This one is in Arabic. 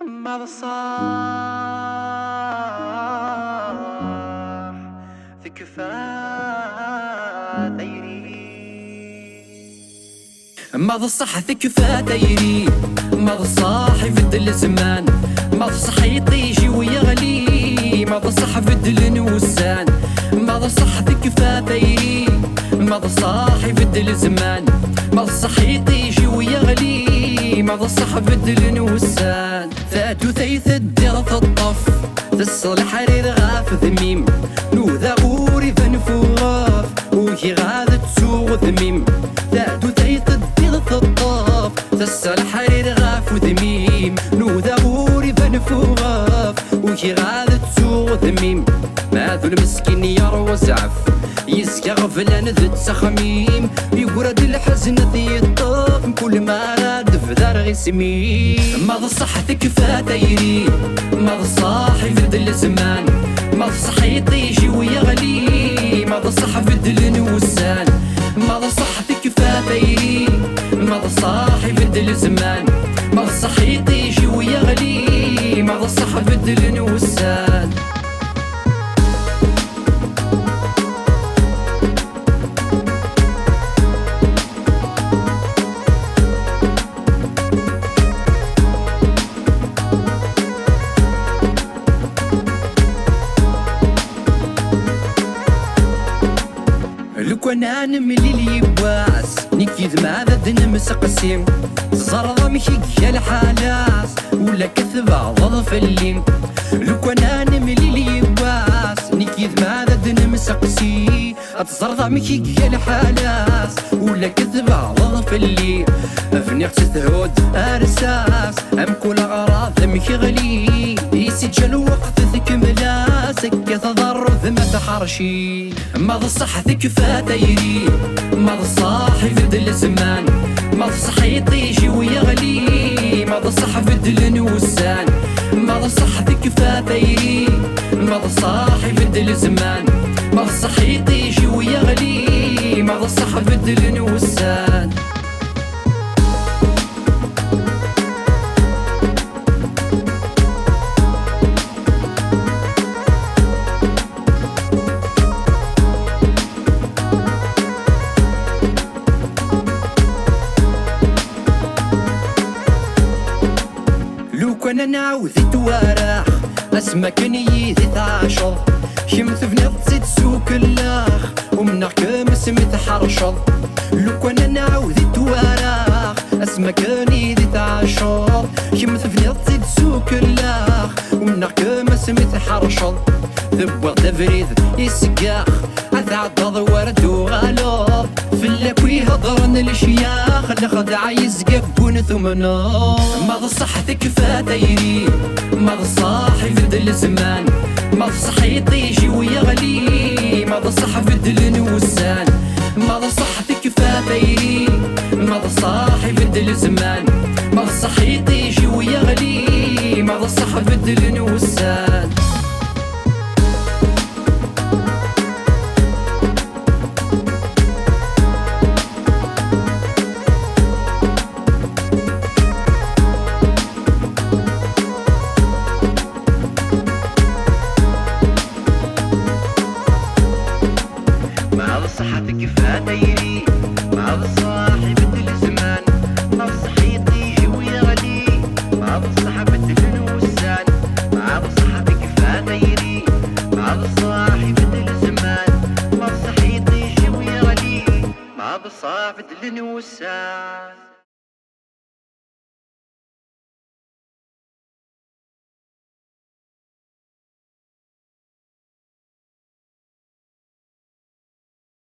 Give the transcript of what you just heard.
ماذا صار في كفاتيري؟ ماذا صح في كفاتيري؟ ماذا صاح يفد الزمان؟ ماذا صح يطيجي ويغلي؟ ماذا صح يفد النوسان؟ ماذا صح في كفاتيري؟ ماذا صاح يفد الزمان؟ ماذا صح يطيجي ويغلي؟ ماذا صح يفد النوسان؟ فاتو ثيث الدير في الطف تصل حرير غاف ذميم نوذا غوري فنفوغاف وكي غاد تسوغ ذميم فاتو ثيث الدير في الطف تصل حرير غاف ذميم نوذا غوري فنفوغاف وكي غاد تسوغ ذميم ماذو المسكين يروى زعف يسكى غفلان ذات سخميم يورد الحزن ذي الطف كل ما راد في دار غيسميم ماذا صح كفاتيري؟ ماذا صح يفد الزمان؟ ماذا صح يطيجي ويغلي؟ ماذا صح يفد النوسان؟ ماذا صح كفاتيري؟ ماذا صح يفد الزمان؟ ماذا صح يطيجي ويغلي؟ ماذا صح يفد النوسان؟ لو كان انا ملي اليواس نكيد مع ذا نمسقسيم زرض مشي الحالاس ولا كثب عضض في الليم لو كان انا ملي اليواس نكيد مع ذا نمسقسي تزرض مشي الحالاس ولا كثب عضض في الليم افني تهود ارساس ام كل اغراض مشي غلي يسجل الوقت ذكملا سكة تضر ذمة تحرشي ماذا صح كفاتيري؟ ماذا صح يفد الزمان؟ ماذا صح يطيجي ويغلي؟ ماذا صح يفد النوسان؟ ماذا صح كفاتيري؟ ماذا صح يفد الزمان؟ ماذا صح يطيجي ويغلي؟ ماذا صح يفد النوسان؟ لو كان نعوذ التوارح اسما كان يذي تعشض شمت في نفسي تسوق اللاخ ومنع كمس متحرشض لو كان نعوذ التوارح اسما كان يذي تعشض شمت في نفسي تسوق اللاخ ومنع كمس متحرشض ذبغ تفريد يسقاخ أتعضض ورد وغالوض في اللكوي هضرن الشياخ لخدع يسقف بون ثمنا ماذا صح كفاتيري؟ ماذا صح يفد الزمان؟ ماذا صح يطيجي ويغلي؟ ماذا صح يفد النوسان؟ ماذا صح كفاتيري؟ ماذا صح يفد الزمان؟ ماذا صح يطيجي ويغلي؟ ماذا صح يفد النوسان؟ ماذا صح كفاتيري؟ ماذا صح يفد الزمان؟ ماذا صح يطيجي ويغلي؟ ماذا صح يفد النوسان؟ ماذا صح كفاتيري؟ ماذا صح يفد الزمان؟ ماذا صح يطيجي ويغلي؟ ماذا صح يفد النوسان؟